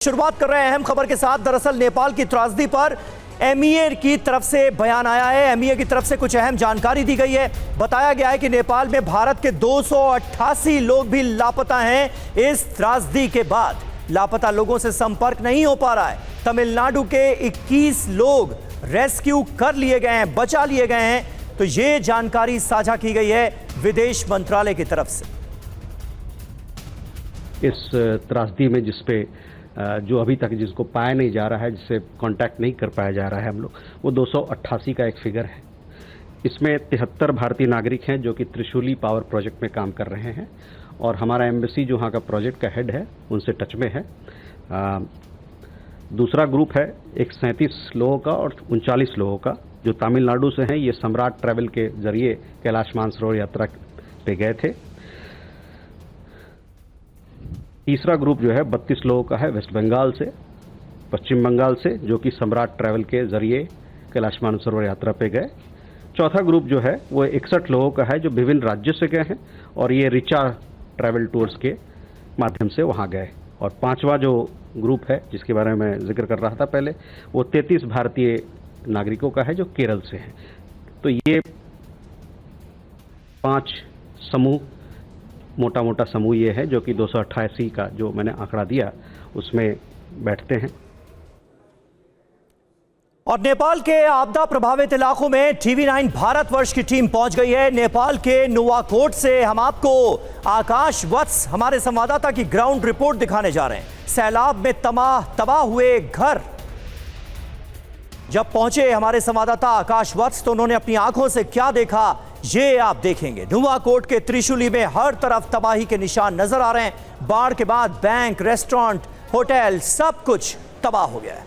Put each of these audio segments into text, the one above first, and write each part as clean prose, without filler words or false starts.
शुरुआत कर रहे हैं अहम खबर के साथ। दरअसल नेपाल की त्रासदी पर एमईए की तरफ से बयान आया है। एमईए की तरफ से कुछ अहम जानकारी दी गई है। बताया गया है कि नेपाल में भारत के 288 लोग भी लापता हैं। इस त्रासदी के बाद लापता लोगों से संपर्क नहीं हो पा रहा है। तमिलनाडु के 21 लोग रेस्क्यू कर लिए गए हैं, बचा लिए गए हैं। तो ये जानकारी साझा की गई है विदेश मंत्रालय की तरफ से। इस त्रासदी में जिसपे जो अभी तक जिसको पाया नहीं जा रहा है, जिससे कांटेक्ट नहीं कर पाया जा रहा है हम लोग, वो 288 का एक फिगर है। इसमें 73 भारतीय नागरिक हैं जो कि त्रिशूली पावर प्रोजेक्ट में काम कर रहे हैं, और हमारा एम्बेसी जो वहाँ का प्रोजेक्ट का हेड है उनसे टच में है। दूसरा ग्रुप है एक 37 लोगों का और 39 लोगों का जो तमिलनाडु से हैं। ये सम्राट ट्रैवल के जरिए कैलाश मानसरोवर यात्रा पे गए थे। तीसरा ग्रुप जो है 32 लोगों का है वेस्ट बंगाल से, पश्चिम बंगाल से, जो कि सम्राट ट्रैवल के जरिए कैलाश मानसरोवर यात्रा पे गए। चौथा ग्रुप जो है वो 61 लोगों का है जो विभिन्न राज्यों से गए हैं और ये रिचा ट्रैवल टूर्स के माध्यम से वहाँ गए। और पांचवा जो ग्रुप है जिसके बारे में जिक्र कर रहा था पहले, वो 33 भारतीय नागरिकों का है जो केरल से हैं। तो ये 5 समूह, मोटा मोटा समूह ये है जो कि 288 का जो मैंने आंकड़ा दिया उसमें बैठते हैं। और नेपाल के आपदा प्रभावित इलाकों में TV9 भारतवर्ष की टीम पहुंच गई है। नेपाल के नुवाकोट से हम आपको आकाश वत्स हमारे संवाददाता की ग्राउंड रिपोर्ट दिखाने जा रहे हैं। सैलाब में तबाह हुए घर जब पहुंचे हमारे संवाददाता आकाश वत्स, तो उन्होंने अपनी आंखों से क्या देखा ये आप देखेंगे। नुवाकोट के त्रिशूली में हर तरफ तबाही के निशान नजर आ रहे हैं। बाढ़ के बाद बैंक, रेस्टोरेंट, होटल सब कुछ तबाह हो गया है।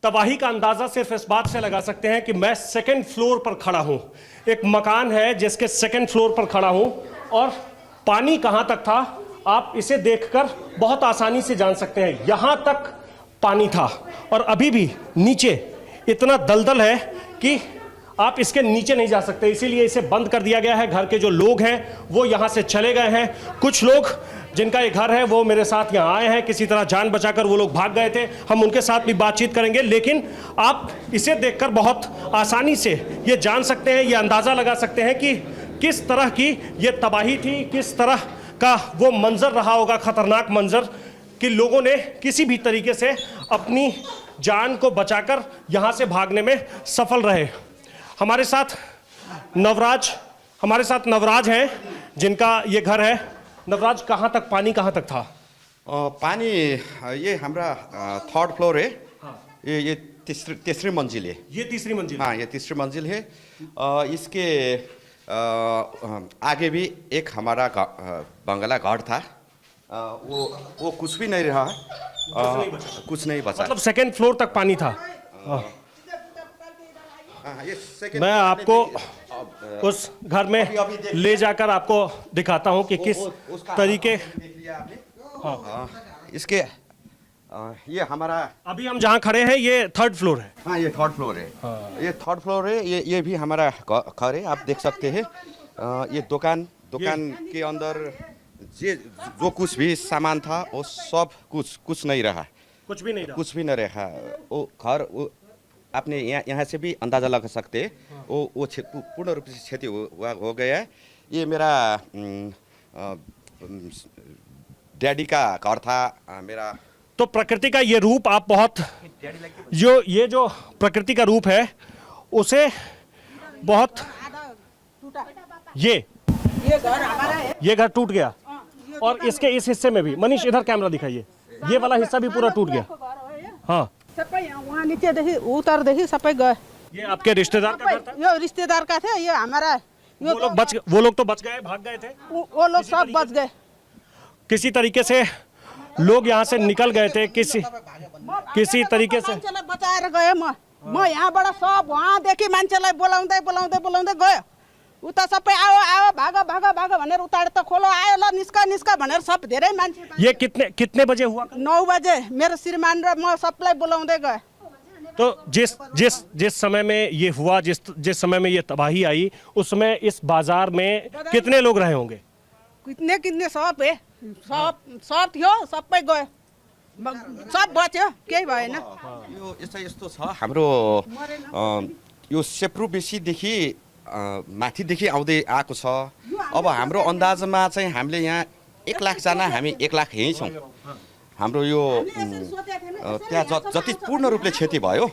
तबाही का अंदाजा सिर्फ इस बात से लगा सकते हैं कि मैं सेकंड फ्लोर पर खड़ा हूं। एक मकान है जिसके सेकंड फ्लोर पर खड़ा हूं, और पानी कहां तक था आप इसे देखकर बहुत आसानी से जान सकते हैं। यहां तक पानी था और अभी भी नीचे इतना दलदल है कि आप इसके नीचे नहीं जा सकते, इसीलिए इसे बंद कर दिया गया है। घर के जो लोग हैं वो यहां से चले गए हैं। कुछ लोग जिनका ये घर है वो मेरे साथ यहाँ आए हैं, किसी तरह जान बचाकर वो लोग भाग गए थे। हम उनके साथ भी बातचीत करेंगे, लेकिन आप इसे देखकर बहुत आसानी से ये जान सकते हैं, ये अंदाज़ा लगा सकते हैं कि किस तरह की ये तबाही थी, किस तरह का वो मंजर रहा होगा, खतरनाक मंजर, कि लोगों ने किसी भी तरीके से अपनी जान को बचाकर यहाँ से भागने में सफल रहे। हमारे साथ नवराज हैं जिनका ये घर है। नवराज, कहाँ तक पानी कहाँ तक था? पानी ये हमारा थर्ड फ्लोर है। हाँ। ये तीसरी मंजिल है। ये तीसरी मंजिल? हाँ, ये तीसरी मंजिल है। इसके आगे भी एक हमारा बंगला घर था। वो कुछ भी नहीं रहा, कुछ नहीं बचा। मतलब सेकंड फ्लोर तक पानी था। मैं आपको उस घर में ले जाकर आपको दिखाता हूं कि किस तरीके। इसके ये हमारा अभी हम जहां खड़े हैं ये थर्ड फ्लोर है। हाँ, ये थर्ड फ्लोर है। हाँ। ये थर्ड फ्लोर है। ये भी हमारा घर है, आप देख सकते हैं। ये दुकान के अंदर जो कुछ भी सामान था वो सब कुछ नहीं रहा, कुछ भी नहीं रहा। वो घर आपने यहाँ से भी अंदाजा लगा सकते हैं। वो पूर्ण रूप से क्षति हो गया है। ये मेरा डैडी का घर था मेरा। तो प्रकृति का ये रूप आप बहुत ये जो प्रकृति का रूप है उसे बहुत ये घर टूट गया, और इसके इस हिस्से में भी। मनीष, इधर कैमरा दिखाइए। ये वाला हिस्सा भी पूरा टूट गया। हाँ, वहाँ नीचे देखी, उतर देखी, सब गए। ये आपके रिश्तेदार का घर था? ये रिश्तेदार का थे, ये हमारा। वो लोग तो बच गए, भाग गए थे। वो लोग सब बच गए। किसी तरीके से लोग यहाँ से निकल गए थे, किसी तरीके से बचाएर गए। म यहाँबाट सब वहाँ देखि मान्छेलाई बोलाउँदै गयो। उता सबै आओ भाग भनेर उतारे त खोलो आयो, ल निस्का भनेर सब धेरै मान्छे। ये कितने बजे हुआ? 9 बजे मेरो श्रीमान र म सबलाई बोलाउँदै गए। तो जिस जिस जिस समय में ये हुआ, जिस समय में ये तबाही आई, उस समय इस बाजार में कितने लोग रहे होंगे? कितने कितने सब है, सब थियो, सबै गयो, सब बच्यो, केही भएन। यो यस्तो छ हाम्रो यो सेप्रोबेसीदेखि माथिदेखि आउँदै आएको छ। अब हाम्रो अन्दाजमा चाहिँ हामीले यहाँ 1 लाखजना हामी 1 लाख यहीँ छौँ। हाम्रो यो त्यहाँ जति पूर्ण रूपले क्षति भयो,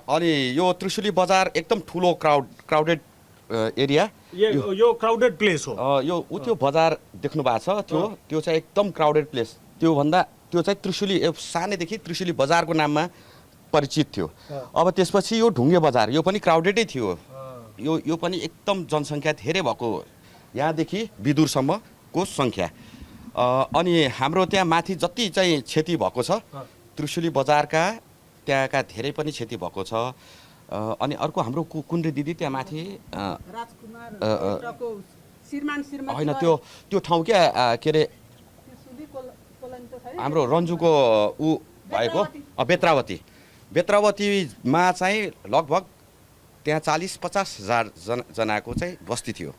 अनि यो त्रिशुली बजार एकदम ठुलो क्राउडेड एरिया, यो क्राउडेड प्लेस हो। यो त्यो बजार देख्नु भएको छ, त्यो चाहिँ एकदम क्राउडेड प्लेस। त्यो चाहिँ त्रिशुली सानैदेखि त्रिशुली बजारको नाममा परिचित थियो। अब त्यसपछि यो ढुङ्गे बजार, यो पनि क्राउडेडै थियो। यो पनि एकदम जनसङ्ख्या धेरै भएको, यहाँदेखि विदुरसम्मको सङ्ख्या। अनि हाम्रो त्यहाँ माथि जति चाहिँ क्षति भएको छ, त्रिशुली बजारका त्यहाँका धेरै पनि क्षति भएको छ। अनि अर्को हाम्रो कुन्द्रे दिदी त्यहाँ माथि होइन, त्यो ठाउँ क्या के अरे हाम्रो रन्जुको ऊ भएको बेत्रावतीमा चाहिँ लगभग त्यहाँ 40-50 हजार जनाको चाहिँ बस्ती थियो,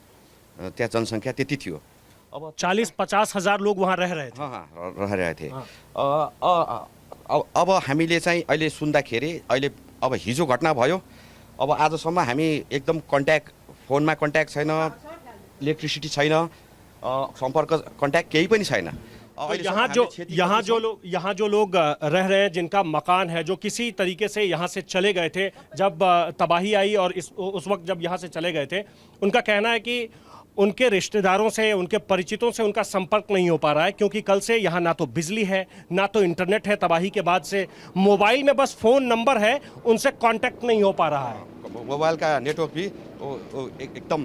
त्यहाँ जनसङ्ख्या त्यति थियो। अब 40-50 हजार लोग वहाँ रह रहे थे। रह रहे थे। अब हामीले चाहिँ अहिले सुन्दाखेरि, अहिले अब हिजो घटना भयो, अब आजसम्म हामी एकदम फोनमा कन्ट्याक्ट छैन, इलेक्ट्रिसिटी छैन, सम्पर्क कन्ट्याक्ट केही पनि छैन। तो यहाँ जो लोग रह रहे हैं, जिनका मकान है, जो किसी तरीके से यहाँ से चले गए थे जब तबाही आई, और उस वक्त जब यहाँ से चले गए थे, उनका कहना है कि उनके रिश्तेदारों से, उनके परिचितों से उनका संपर्क नहीं हो पा रहा है, क्योंकि कल से यहाँ ना तो बिजली है, ना तो इंटरनेट है। तबाही के बाद से मोबाइल में बस फ़ोन नंबर है, उनसे कांटेक्ट नहीं हो पा रहा है। मोबाइल का नेटवर्क भी एकदम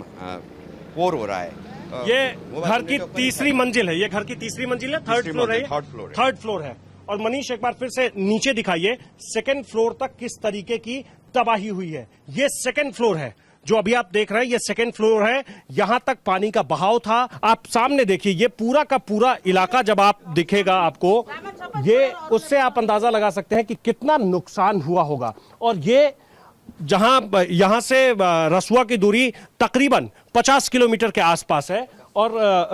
पोर हो रहा है। ये घर की तीसरी मंजिल है, थर्ड फ्लोर है। और मनीष, एक बार फिर से नीचे दिखाइए, सेकंड फ्लोर तक किस तरीके की तबाही हुई है। ये सेकंड फ्लोर है जो अभी आप देख रहे हैं, ये सेकंड फ्लोर है। यहां तक पानी का बहाव था। आप सामने देखिए, ये पूरा का पूरा इलाका जब आप दिखेगा आपको, ये उससे आप अंदाजा लगा सकते हैं कि कितना नुकसान हुआ होगा। और ये यहां से रसुआ की दूरी तकरीबन 50 किलोमीटर के आसपास है, और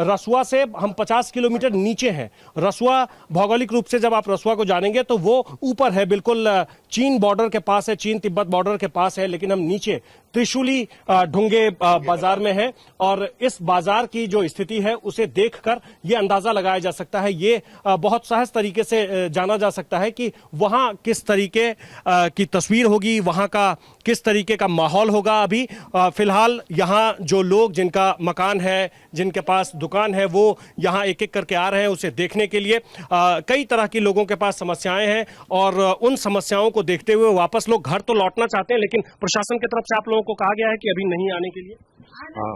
रसुआ से हम 50 किलोमीटर नीचे हैं। रसुआ भौगोलिक रूप से जब आप रसुआ को जानेंगे तो वो ऊपर है, बिल्कुल चीन बॉर्डर के पास है, चीन तिब्बत बॉर्डर के पास है, लेकिन हम नीचे त्रिशूली ढुंगे बाजार में है। और इस बाजार की जो स्थिति है उसे देखकर ये अंदाजा लगाया जा सकता है, ये बहुत सहज तरीके से जाना जा सकता है कि वहां किस तरीके की तस्वीर होगी, वहां का किस तरीके का माहौल होगा। अभी फिलहाल यहाँ जो लोग, जिनका मकान है, जिनके पास दुकान है, वो यहाँ एक एक करके आ रहे हैं उसे देखने के लिए। कई तरह की लोगों के पास समस्याएं हैं, और उन समस्याओं को देखते हुए वापस लोग घर तो लौटना चाहते हैं, लेकिन प्रशासन की तरफ से आप लोगों को कहा गया है कि अभी नहीं आने के लिए।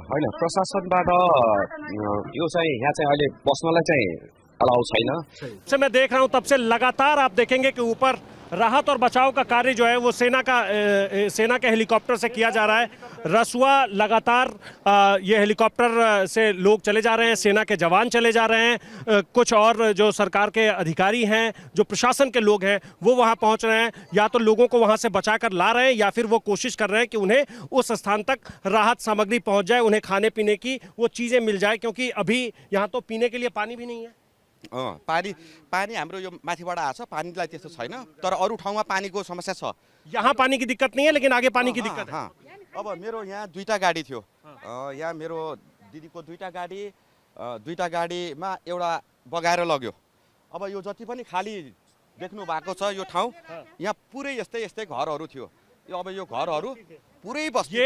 होइन, प्रशासनबाट यो चाहिँ यहाँ चाहिँ अहिले बस्नलाई चाहिँ अलाउ छैन। से मैं देख रहा हूं, तब से लगातार आप देखेंगे कि ऊपर राहत और बचाव का कार्य जो है वो सेना के हेलीकॉप्टर से किया जा रहा है। रसुआ लगातार ये हेलीकॉप्टर से लोग चले जा रहे हैं, सेना के जवान चले जा रहे हैं, कुछ और जो सरकार के अधिकारी हैं, जो प्रशासन के लोग हैं, वो वहां पहुंच रहे हैं। या तो लोगों को वहां से बचाकर ला रहे हैं, या फिर वो कोशिश कर रहे हैं कि उन्हें उस स्थान तक राहत सामग्री पहुंच जाए, उन्हें खाने पीने की वो चीज़ें मिल जाए, क्योंकि अभी यहाँ तो पीने के लिए पानी भी नहीं है। पानी हाम्रो यो माथिबाट आछ, पानीलाई त्यस्तो छैन, तर अरू ठाउँमा पानीको समस्या छ। यहाँ पानी की दिक्कत नहीं है, लेकिन आगे पानी की दिक्कत है। अब मेरो यहाँ 2टा गाडी थियो, यहाँ मेरो दिदीको 2टा गाडीमा एउटा बगाएर लग्यो। अब यो जति पनि खाली देख्नु भएको छ यो ठाउँ, यहाँ पुरै यस्तै घरहरू थियो। अब यो घरहरू पूरे बस्ती,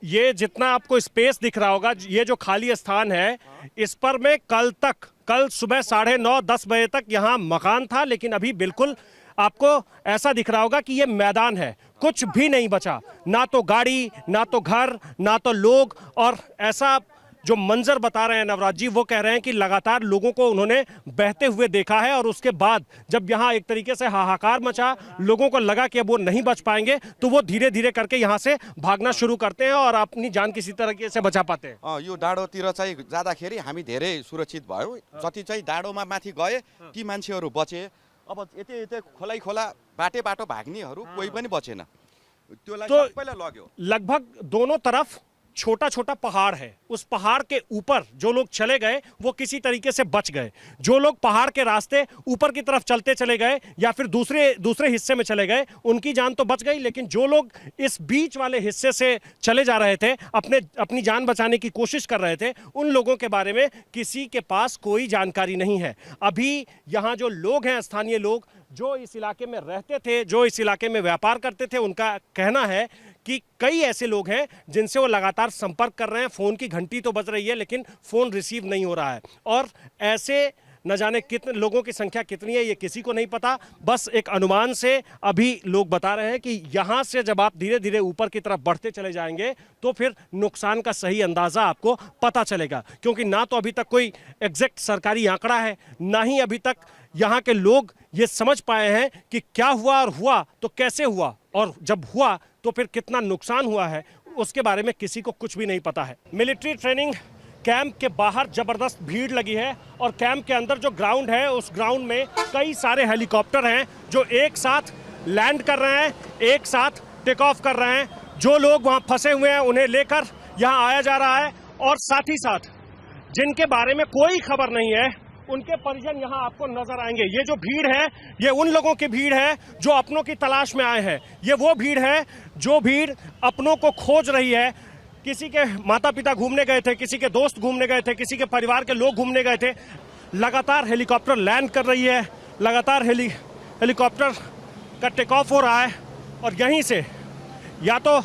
ये जितना आपको स्पेस दिख रहा होगा, ये जो खाली स्थान है, इस पर में कल सुबह 9:30-10 बजे तक यहाँ मकान था, लेकिन अभी बिल्कुल आपको ऐसा दिख रहा होगा कि ये मैदान है, कुछ भी नहीं बचा, ना तो गाड़ी, ना तो घर, ना तो लोग। और ऐसा जो मंजर बता रहे हैं नवराज जी, वो कह रहे हैं कि लगातार लोगों को उन्होंने बहते हुए देखा है, और उसके बाद जब यहाँ एक तरीके से हाहाकार मचा, लोगों को लगा कि अब वो नहीं बच पाएंगे, तो वो धीरे धीरे करके यहाँ से भागना शुरू करते हैं और अपनी जान किसी तरीके से बचा पाते हैं। यो डाँडोतिर चाहिँ जाँदाखेरि हामी धेरै सुरक्षित भयो। जति चाहिँ डाँडोमा माथि गए ती मान्छेहरू बचे। अब यतै खोला बाटो भाग्नेहरू कोही पनि बचेन, त्यसलाई तो सबैलाई लग्यो। लगभग दोनों तरफ छोटा छोटा पहाड़ है, उस पहाड़ के ऊपर जो लोग चले गए वो किसी तरीके से बच गए। जो लोग पहाड़ के रास्ते ऊपर की तरफ चलते चले गए या फिर दूसरे हिस्से में चले गए, उनकी जान तो बच गई, लेकिन जो लोग इस बीच वाले हिस्से से चले जा रहे थे, अपनी जान बचाने की कोशिश कर रहे थे, उन लोगों के बारे में किसी के पास कोई जानकारी नहीं है। अभी यहाँ जो लोग हैं, स्थानीय लोग जो इस इलाके में रहते थे, जो इस इलाके में व्यापार करते थे, उनका कहना है कि कई ऐसे लोग हैं जिनसे वो लगातार संपर्क कर रहे हैं। फ़ोन की घंटी तो बज रही है लेकिन फ़ोन रिसीव नहीं हो रहा है, और ऐसे न जाने कितने लोगों की संख्या कितनी है ये किसी को नहीं पता। बस एक अनुमान से अभी लोग बता रहे हैं कि यहाँ से जब आप धीरे धीरे ऊपर की तरफ बढ़ते चले जाएंगे तो फिर नुकसान का सही अंदाज़ा आपको पता चलेगा, क्योंकि ना तो अभी तक कोई एग्जैक्ट सरकारी आंकड़ा है, ना ही अभी तक यहाँ के लोग ये समझ पाए हैं कि क्या हुआ और हुआ तो कैसे हुआ, और जब हुआ तो फिर कितना नुकसान हुआ है, उसके बारे में किसी को कुछ भी नहीं पता है। मिलिट्री ट्रेनिंग कैंप के बाहर जबरदस्त भीड़ लगी है, और कैंप के अंदर जो ग्राउंड है उस ग्राउंड में कई सारे हेलीकॉप्टर हैं जो एक साथ लैंड कर रहे हैं, एक साथ टेक ऑफ कर रहे हैं। जो लोग वहां फंसे हुए हैं उन्हें लेकर यहां आया जा रहा है, और साथ ही साथ जिनके बारे में कोई खबर नहीं है उनके परिजन यहां आपको नजर आएंगे। ये जो भीड़ है ये उन लोगों की भीड़ है जो अपनों की तलाश में आए हैं। ये वो भीड़ है जो भीड़ अपनों को खोज रही है। किसी के माता पिता घूमने गए थे, किसी के दोस्त घूमने गए थे, किसी के परिवार के लोग घूमने गए थे। लगातार हेलीकॉप्टर लैंड कर रही है, लगातार हेलीकॉप्टर का टेक ऑफ हो रहा है, और यहीं से या तो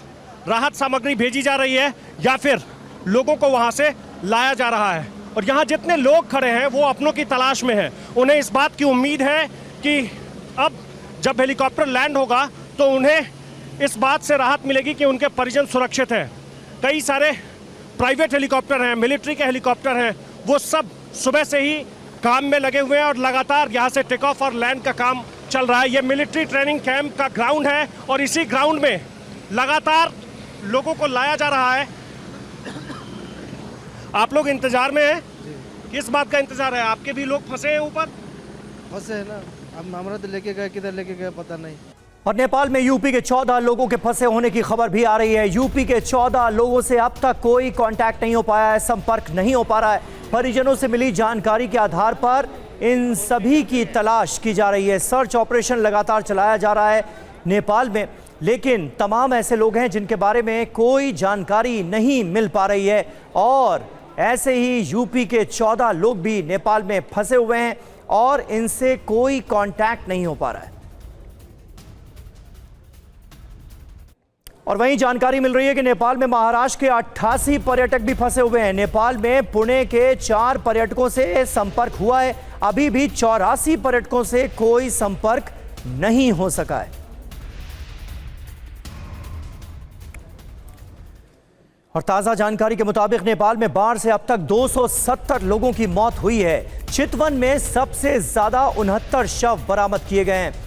राहत सामग्री भेजी जा रही है या फिर लोगों को वहां से लाया जा रहा है। और यहाँ जितने लोग खड़े हैं वो अपनों की तलाश में हैं। उन्हें इस बात की उम्मीद है कि अब जब हेलीकॉप्टर लैंड होगा तो उन्हें इस बात से राहत मिलेगी कि उनके परिजन सुरक्षित हैं। कई सारे प्राइवेट हेलीकॉप्टर हैं, मिलिट्री के हेलीकॉप्टर हैं, वो सब सुबह से ही काम में लगे हुए हैं और लगातार यहाँ से टेक ऑफ और लैंड का काम चल रहा है। ये मिलिट्री ट्रेनिंग कैंप का ग्राउंड है, और इसी ग्राउंड में लगातार लोगों को लाया जा रहा है। आप लोग इंतजार में हैं? किस बात का इंतजार है? आपके भी लोग फंसे हैं ऊपर? फंसे है ना, अब हमारा तो लेके गए, किधर लेके गए पता नहीं। और नेपाल में यूपी के 14 लोगों के फंसे होने की खबर भी आ रही है। यूपी के 14 लोगों से अब तक कोई कांटेक्ट नहीं हो पाया है, संपर्क नहीं हो पा रहा है। परिजनों से मिली जानकारी के आधार पर इन सभी की तलाश की जा रही है। सर्च ऑपरेशन लगातार चलाया जा रहा है नेपाल में, लेकिन तमाम ऐसे लोग हैं जिनके बारे में कोई जानकारी नहीं मिल पा रही है। और ऐसे ही यूपी के 14 लोग भी नेपाल में फंसे हुए हैं और इनसे कोई कांटेक्ट नहीं हो पा रहा है। और वहीं जानकारी मिल रही है कि नेपाल में महाराष्ट्र के 88 पर्यटक भी फंसे हुए हैं। नेपाल में पुणे के 4 पर्यटकों से संपर्क हुआ है, अभी भी 84 पर्यटकों से कोई संपर्क नहीं हो सका है। और ताजा जानकारी के मुताबिक नेपाल में बाढ़ से अब तक 270 लोगों की मौत हुई है। चितवन में सबसे ज्यादा 69 शव बरामद किए गए हैं।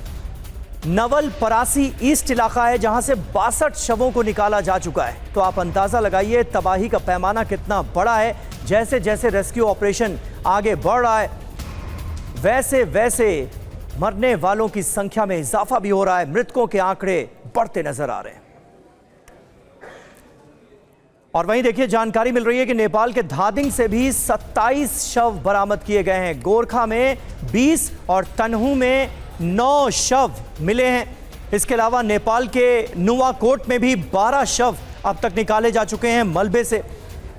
नवल परासी ईस्ट इलाका है जहां से 62 शवों को निकाला जा चुका है। तो आप अंदाजा लगाइए तबाही का पैमाना कितना बड़ा है। जैसे जैसे रेस्क्यू ऑपरेशन आगे बढ़ रहा है वैसे वैसे मरने वालों की संख्या में इजाफा भी हो रहा है। मृतकों के आंकड़े बढ़ते नजर आ रहे हैं। और वहीं देखिए जानकारी मिल रही है कि नेपाल के धादिंग से भी 27 शव बरामद किए गए हैं। गोरखा में 20 और तनहू में 9 शव मिले हैं। इसके अलावा नेपाल के नुवाकोट में भी 12 शव अब तक निकाले जा चुके हैं मलबे से।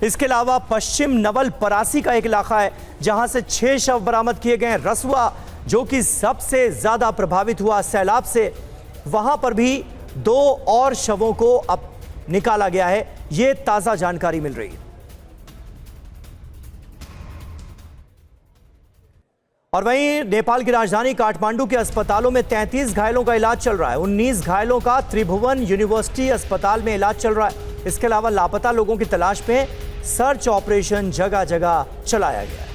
इसके अलावा पश्चिम नवल परासी का एक इलाका है जहां से 6 शव बरामद किए गए हैं। रसुआ जो कि सबसे ज्यादा प्रभावित हुआ सैलाब से, वहां पर भी 2 और शवों को अब निकाला गया है। यह ताजा जानकारी मिल रही है। और वहीं नेपाल की राजधानी काठमांडू के अस्पतालों में 33 घायलों का इलाज चल रहा है। 19 घायलों का त्रिभुवन यूनिवर्सिटी अस्पताल में इलाज चल रहा है। इसके अलावा लापता लोगों की तलाश में सर्च ऑपरेशन जगह जगह चलाया गया है।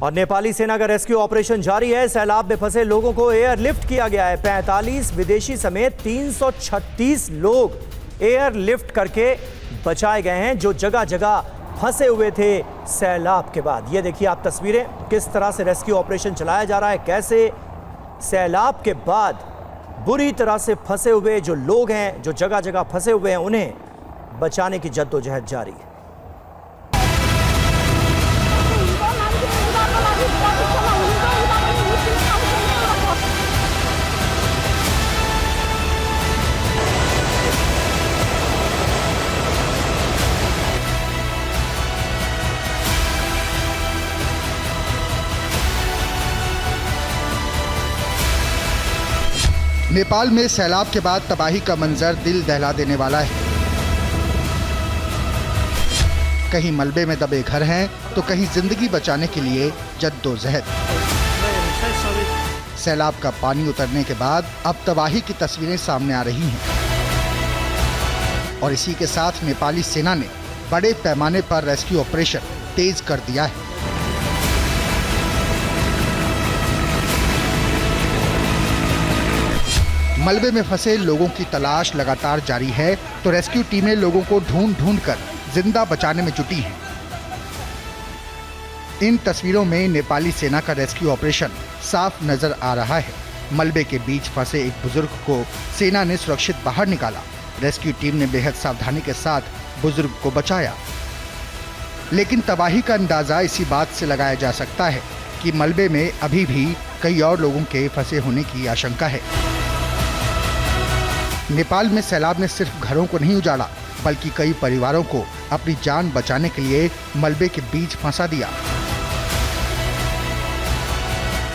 और नेपाली सेना का रेस्क्यू ऑपरेशन जारी है। सैलाब में फंसे लोगों को एयरलिफ्ट किया गया है। 45 विदेशी समेत 336 लोग एयरलिफ्ट करके बचाए गए हैं जो जगह जगह फंसे हुए थे सैलाब के बाद। ये देखिए आप तस्वीरें, किस तरह से रेस्क्यू ऑपरेशन चलाया जा रहा है, कैसे सैलाब के बाद बुरी तरह से फंसे हुए जो लोग हैं, जो जगह जगह फंसे हुए हैं, उन्हें बचाने की जद्दोजहद जारी है। नेपाल में सैलाब के बाद तबाही का मंजर दिल दहला देने वाला है। कहीं मलबे में दबे घर हैं तो कहीं जिंदगी बचाने के लिए जद्दोजहद। सैलाब का पानी उतरने के बाद अब तबाही की तस्वीरें सामने आ रही हैं और इसी के साथ नेपाली सेना ने बड़े पैमाने पर रेस्क्यू ऑपरेशन तेज कर दिया है। मलबे में फंसे लोगों की तलाश लगातार जारी है तो रेस्क्यू टीमें लोगों को ढूंढ कर जिंदा बचाने में जुटी हैं। इन तस्वीरों में नेपाली सेना का रेस्क्यू ऑपरेशन साफ नजर आ रहा है। मलबे के बीच फंसे एक बुजुर्ग को सेना ने सुरक्षित बाहर निकाला। रेस्क्यू टीम ने बेहद सावधानी के साथ बुजुर्ग को बचाया, लेकिन तबाही का अंदाजा इसी बात से लगाया जा सकता है कि मलबे में अभी भी कई और लोगों के फंसे होने की आशंका है। नेपाल में सैलाब ने सिर्फ घरों को नहीं उजाड़ा, बल्कि कई परिवारों को अपनी जान बचाने के लिए मलबे के बीच फंसा दिया।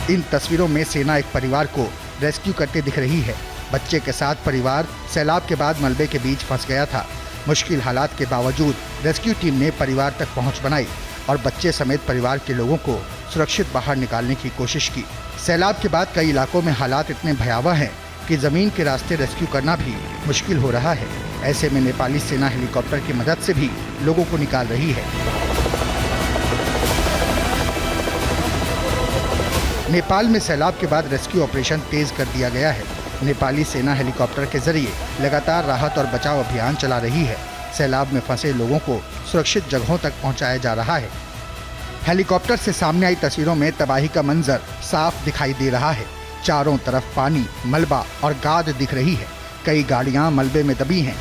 इन तस्वीरों में सेना एक परिवार को रेस्क्यू करते दिख रही है। बच्चे के साथ परिवार सैलाब के बाद मलबे के बीच फंस गया था। मुश्किल हालात के बावजूद रेस्क्यू टीम ने परिवार तक पहुंच बनाई और बच्चे समेत परिवार के लोगों को सुरक्षित बाहर निकालने की कोशिश की। सैलाब के बाद कई इलाकों में हालात इतने भयावह हैं कि जमीन के रास्ते रेस्क्यू करना भी मुश्किल हो रहा है। ऐसे में नेपाली सेना हेलीकॉप्टर की मदद से भी लोगों को निकाल रही है। नेपाल में सैलाब के बाद रेस्क्यू ऑपरेशन तेज कर दिया गया है। नेपाली सेना हेलीकॉप्टर के जरिए लगातार राहत और बचाव अभियान चला रही है। सैलाब में फंसे लोगों को सुरक्षित जगहों तक पहुंचाया जा रहा है। हेलीकॉप्टर से सामने आई तस्वीरों में तबाही का मंजर साफ दिखाई दे रहा है। चारों तरफ पानी, मलबा और गाद दिख रही है। कई गाड़ियां मलबे में दबी हैं।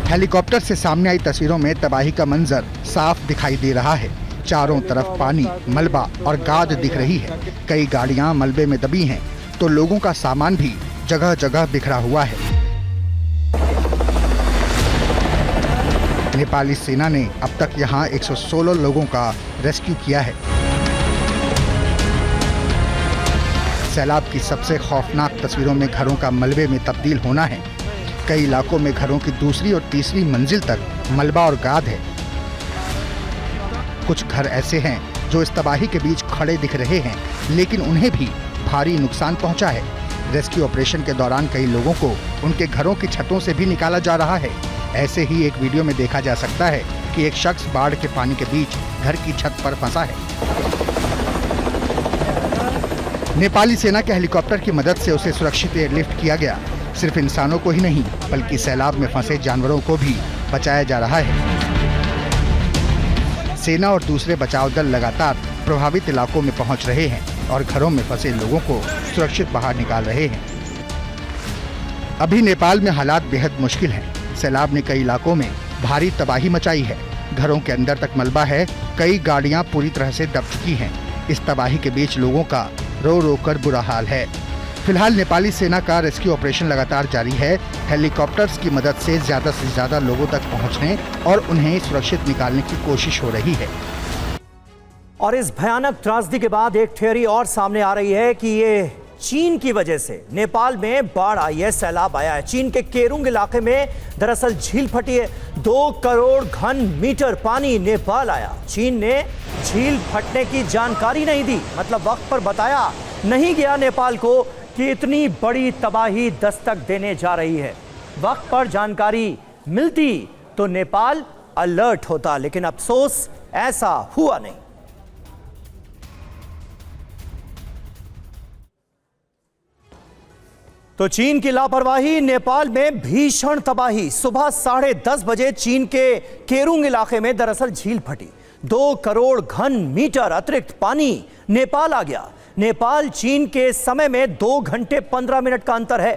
हेलीकॉप्टर से सामने आई तस्वीरों में तबाही का मंजर साफ दिखाई दे रहा है। चारों तरफ पानी, मलबा और गाद दिख रही है। कई गाड़ियां मलबे में दबी हैं, तो लोगों का सामान भी जगह जगह बिखरा हुआ है। नेपाली सेना ने अब तक यहां 116 लोगों का रेस्क्यू किया है। सैलाब की सबसे खौफनाक तस्वीरों में घरों का मलबे में तब्दील होना है। कई इलाकों में घरों की दूसरी और तीसरी मंजिल तक मलबा और गाद है। कुछ घर ऐसे हैं जो इस तबाही के बीच खड़े दिख रहे हैं, लेकिन उन्हें भी भारी नुकसान पहुंचा है। रेस्क्यू ऑपरेशन के दौरान कई लोगों को उनके घरों की छतों से भी निकाला जा रहा है। ऐसे ही एक वीडियो में देखा जा सकता है कि एक शख्स बाढ़ के पानी के बीच घर की छत पर फंसा है। नेपाली सेना के हेलीकॉप्टर की मदद से उसे सुरक्षित एयरलिफ्ट किया गया। सिर्फ इंसानों को ही नहीं, बल्कि सैलाब में फंसे जानवरों को भी बचाया जा रहा है। सेना और दूसरे बचाव दल लगातार प्रभावित इलाकों में पहुंच रहे हैं और घरों में फंसे लोगों को सुरक्षित बाहर निकाल रहे हैं। अभी नेपाल में हालात बेहद मुश्किल हैं। सैलाब ने कई इलाकों में भारी तबाही मचाई है। घरों के अंदर तक मलबा है। कई गाड़ियां पूरी तरह से दब चुकी हैं। इस तबाही के बीच लोगों का रो रो कर बुरा हाल है। फिलहाल नेपाली सेना का रेस्क्यू ऑपरेशन लगातार जारी है। हेलीकॉप्टर्स की मदद से ज्यादा लोगों तक पहुंचने और उन्हें सुरक्षित निकालने की कोशिश हो रही है। और इस भयानक त्रासदी के बाद एक थ्योरी और सामने आ रही है कि ये चीन की वजह से नेपाल में बाढ़ आई है, सैलाब आया है। चीन के केरुंग इलाके में दरअसल झील फटी है। 2 करोड़ घन मीटर पानी नेपाल आया। चीन ने झील फटने की जानकारी नहीं दी, मतलब वक्त पर बताया नहीं गया नेपाल को कि इतनी बड़ी तबाही दस्तक देने जा रही है। वक्त पर जानकारी मिलती तो नेपाल अलर्ट होता, लेकिन अफसोस ऐसा हुआ नहीं। तो चीन की लापरवाही, नेपाल में भीषण तबाही। सुबह 10:30 बजे चीन के केरुंग इलाके में दरअसल झील फटी। 2 करोड़ घन मीटर अतिरिक्त पानी नेपाल आ गया। नेपाल चीन के समय में 2 घंटे 15 मिनट का अंतर है।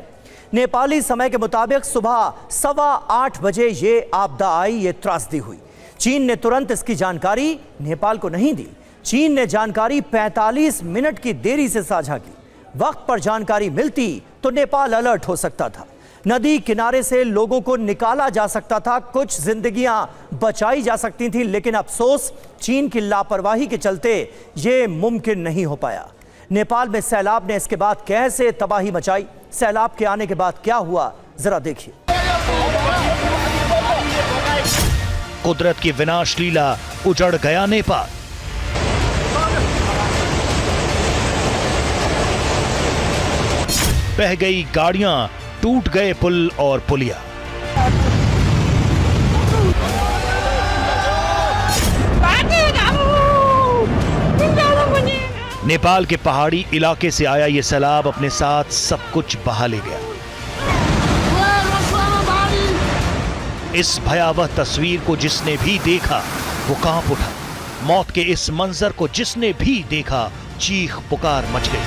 नेपाली समय के मुताबिक सुबह 8:15 बजे ये आपदा आई, ये त्रासदी हुई। चीन ने तुरंत इसकी जानकारी नेपाल को नहीं दी। चीन ने जानकारी 45 मिनट की देरी से साझा की। वक्त पर जानकारी मिलती तो नेपाल अलर्ट हो सकता था, नदी किनारे से लोगों को निकाला जा सकता था, कुछ जिंदगियां बचाई जा सकती थी, लेकिन अफसोस चीन की लापरवाही के चलते यह मुमकिन नहीं हो पाया। नेपाल में सैलाब ने इसके बाद कैसे तबाही मचाई, सैलाब के आने के बाद क्या हुआ, जरा देखिए। कुदरत की विनाश लीला, उजड़ गया नेपाल। बह गई गाड़ियां, टूट गए पुल और पुलिया। नेपाल के पहाड़ी इलाके से आया ये सैलाब अपने साथ सब कुछ बहा ले गया। इस भयावह तस्वीर को जिसने भी देखा वो कांप उठा। मौत के इस मंजर को जिसने भी देखा चीख पुकार मच गई।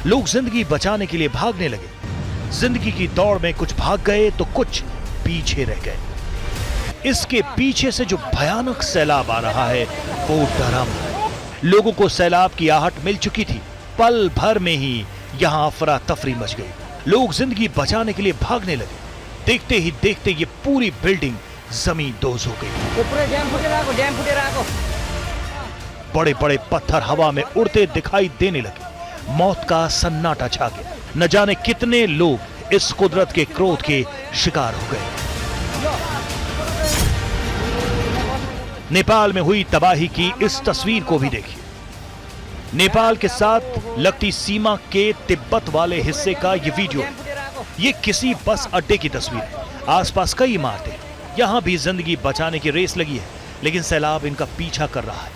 लोग जिंदगी बचाने के लिए भागने लगे। जिंदगी की दौड़ में कुछ भाग गए तो कुछ पीछे रह गए। इसके पीछे से जो भयानक सैलाब आ रहा है वो डरावना है। लोगों को सैलाब की आहट मिल चुकी थी। पल भर में ही यहां अफरा तफरी मच गई। लोग जिंदगी बचाने के लिए भागने लगे। देखते ही देखते ये पूरी बिल्डिंग जमीन दोज हो गई। बड़े बड़े पत्थर हवा में उड़ते दिखाई देने लगे। मौत का सन्नाटा छा गया। न जाने कितने लोग इस कुदरत के क्रोध के शिकार हो गए। नेपाल में हुई तबाही की इस तस्वीर को भी देखिए। नेपाल के साथ लगती सीमा के तिब्बत वाले हिस्से का ये वीडियो है। ये किसी बस अड्डे की तस्वीर है। आसपास कई इमारतें, यहां भी जिंदगी बचाने की रेस लगी है, लेकिन सैलाब इनका पीछा कर रहा है।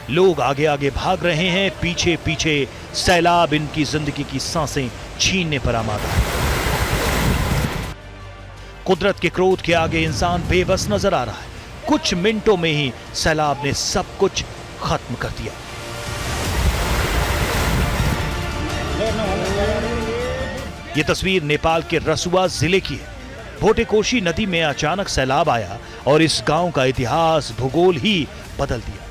लोग आगे आगे भाग रहे हैं, पीछे पीछे सैलाब इनकी जिंदगी की सांसें छीनने पर आमादा है। कुदरत के क्रोध के आगे इंसान बेबस नजर आ रहा है। कुछ मिनटों में ही सैलाब ने सब कुछ खत्म कर दिया। यह तस्वीर नेपाल के रसुआ जिले की है। भोटेकोशी नदी में अचानक सैलाब आया और इस गांव का इतिहास, भूगोल ही बदल दिया।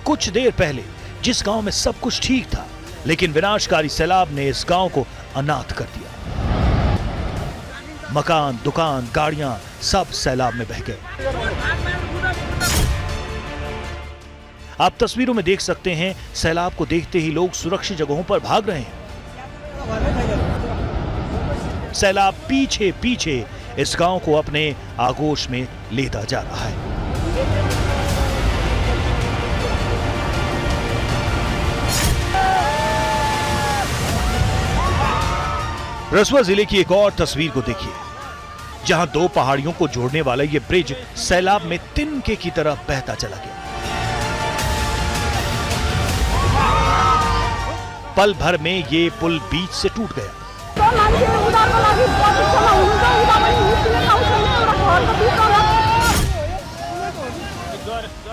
कुछ देर पहले जिस गांव में सब कुछ ठीक था, लेकिन विनाशकारी सैलाब ने इस गांव को अनाथ कर दिया। मकान, दुकान, गाड़ियां सब सैलाब में बह गए। आप तस्वीरों में देख सकते हैं, सैलाब को देखते ही लोग सुरक्षित जगहों पर भाग रहे हैं। सैलाब पीछे पीछे इस गांव को अपने आगोश में लेता जा रहा है। रसुआ जिले की एक और तस्वीर को देखिए, जहां 2 पहाड़ियों को जोड़ने वाला यह ब्रिज सैलाब में तिनके की तरह बहता चला गया। पल भर में ये पुल बीच से टूट गया।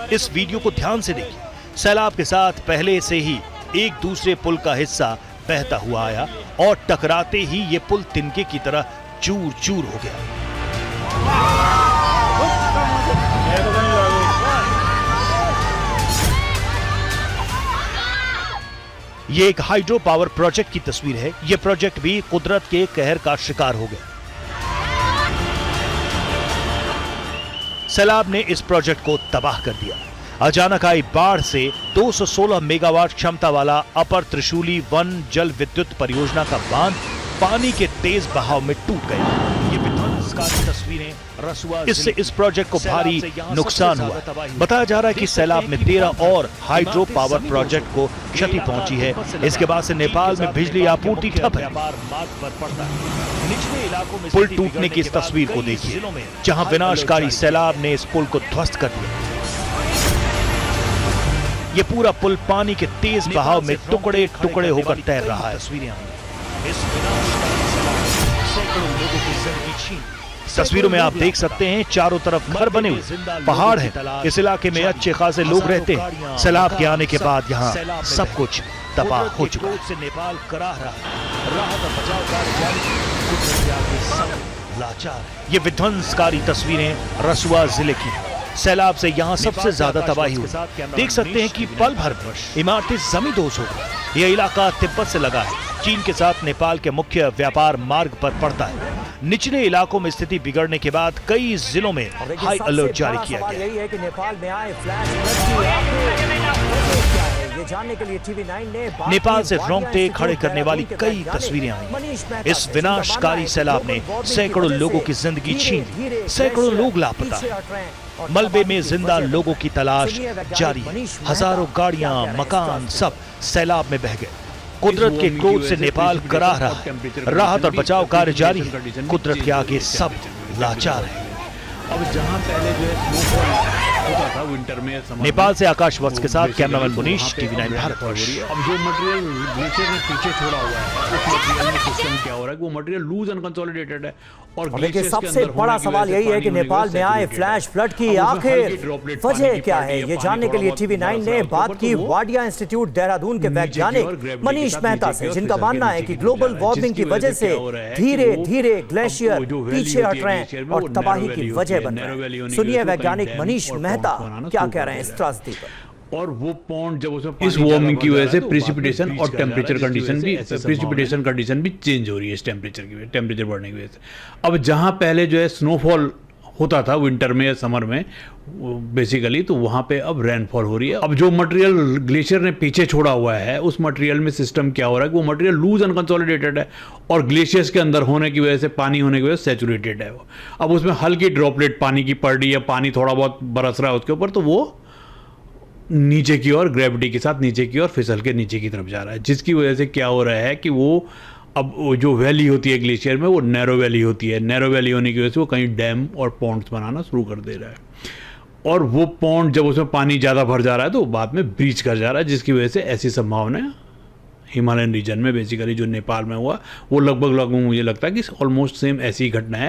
इस वीडियो को ध्यान से देखिए। सैलाब के साथ पहले से ही एक दूसरे पुल का हिस्सा बहता हुआ आया और टकराते ही ये पुल तिनके की तरह चूर चूर हो गया। ये एक हाइड्रो पावर प्रोजेक्ट की तस्वीर है। ये प्रोजेक्ट भी कुदरत के कहर का शिकार हो गया। सैलाब ने इस प्रोजेक्ट को तबाह कर दिया। अचानक आई बाढ़ से 216 मेगावाट क्षमता वाला अपर त्रिशूली वन जल विद्युत परियोजना का बांध पानी के तेज बहाव में टूट गया। ये विध्वंसकारी तस्वीरें रसुआ इससे इस प्रोजेक्ट को भारी नुकसान हुआ। बताया जा रहा है कि सैलाब में 13 और हाइड्रो पावर प्रोजेक्ट को क्षति पहुंची है। इसके बाद से नेपाल में बिजली आपूर्ति ठप है। पुल टूटने की इस तस्वीर को देखिए, जहां विनाशकारी सैलाब ने इस पुल को ध्वस्त कर दिया। ये पूरा पुल पानी के तेज बहाव में टुकड़े टुकड़े होकर तैर रहा है। सैकड़ों लोगों की जिंदगी छीन। तस्वीरों में आप देख सकते हैं चारों तरफ घर बने हुए पहाड़ हैं। इस इलाके में अच्छे खासे लोग रहते हैं। सैलाब के आने के बाद यहाँ सब कुछ तबाह हो चुका है। से नेपाल कराह रहा है। राहत और बचाव कार्य जारी है। कुदरत के आगे सब लाचार है। ये विध्वंसकारी तस्वीरें रसुआ जिले की हैं। सैलाब से यहाँ सबसे ज्यादा तबाही हुई। देख सकते हैं कि पल भर में इमारतें जमींदोज हो गई। यह इलाका तिब्बत से लगा है। चीन के साथ नेपाल के मुख्य व्यापार मार्ग पर पड़ता है। निचले इलाकों में स्थिति बिगड़ने के बाद कई जिलों में हाई अलर्ट जारी किया गया। यही है कि नेपाल में आए फ्लैश फ्लड ये जानने के लिए TV9 ने नेपाल से रोंगटे खड़े करने वाली कई तस्वीरें आई। इस विनाशकारी सैलाब ने सैकड़ों लोगों की जिंदगी छीन ली। सैकड़ों लोग लापता हैं। मलबे में जिंदा लोगों की तलाश जारी है। हजारों गाड़ियां, मकान सब सैलाब में बह गए। कुदरत के क्रोध से नेपाल कराह रहा है। राहत और बचाव कार्य जारी है। कुदरत के आगे सब लाचार है। अब जहां पहले जो है स्नोफॉल होता था विंटर में, नेपाल से आकाश वत्स के साथ कैमरामैन मुनीश, TV9 भारतवर्ष। अब जो मटेरियल ग्लेशियर ने पीछे छोड़ा हुआ है, उस मटेरियल में सिस्टम क्या हो रहा है कि वो मटेरियल लूज अनकंसोलिडेटेड है। और देखिए सबसे बड़ा सवाल यही है कि नेपाल में आए फ्लैश फ्लड की आखिर वजह क्या है। ये जानने के लिए TV9 ने बात की वाडिया इंस्टीट्यूट देहरादून के वैज्ञानिक मनीष मेहता से, जिनका मानना है कि ग्लोबल वार्मिंग की वजह से धीरे धीरे ग्लेशियर पीछे हट रहे हैं और तबाही की वजह बन रहे हैं। सुनिए वैज्ञानिक मनीष मेहता क्या कह रहे हैं इस त्रासदी पर। और वो पॉन्ड जब उसमें इस वार्मिंग की वजह से प्रेसिपिटेशन और टेम्परेचर कंडीशन भी चेंज हो रही है। इस टेम्परेचर बढ़ने की वजह से अब जहां पहले जो है स्नोफॉल होता था विंटर में या समर में बेसिकली, तो वहां पे अब रेनफॉल हो रही है। अब जो मटेरियल ग्लेशियर ने पीछे छोड़ा हुआ है, उस मटेरियल में सिस्टम क्या हो रहा है कि वो मटेरियल लूज अनकंसोलिडेटेड है और ग्लेशियर्स के अंदर होने की वजह से, पानी होने की वजह से सैचुरेटेड है वो। अब उसमें हल्की ड्रॉपलेट पानी की पड़ रही है, पानी थोड़ा बहुत बरस रहा है उसके ऊपर, तो वो नीचे की ओर ग्रेविटी के साथ नीचे की ओर फिसल के नीचे की तरफ जा रहा है। जिसकी वजह से क्या हो रहा है कि वो अब जो वैली होती है ग्लेशियर में, वो नैरो वैली होती है। नैरो वैली होने की वजह से वो कहीं डैम और पॉन्ड्स बनाना शुरू कर दे रहा है। और वो पॉन्ड जब उसमें पानी ज़्यादा भर जा रहा है तो बाद में ब्रीच कर जा रहा है, जिसकी वजह से ऐसी संभावना हिमालयन रीजन में बेसिकली जो नेपाल में हुआ वो लगभग मुझे लगता है कि ऑलमोस्ट सेम ऐसी ही घटना है।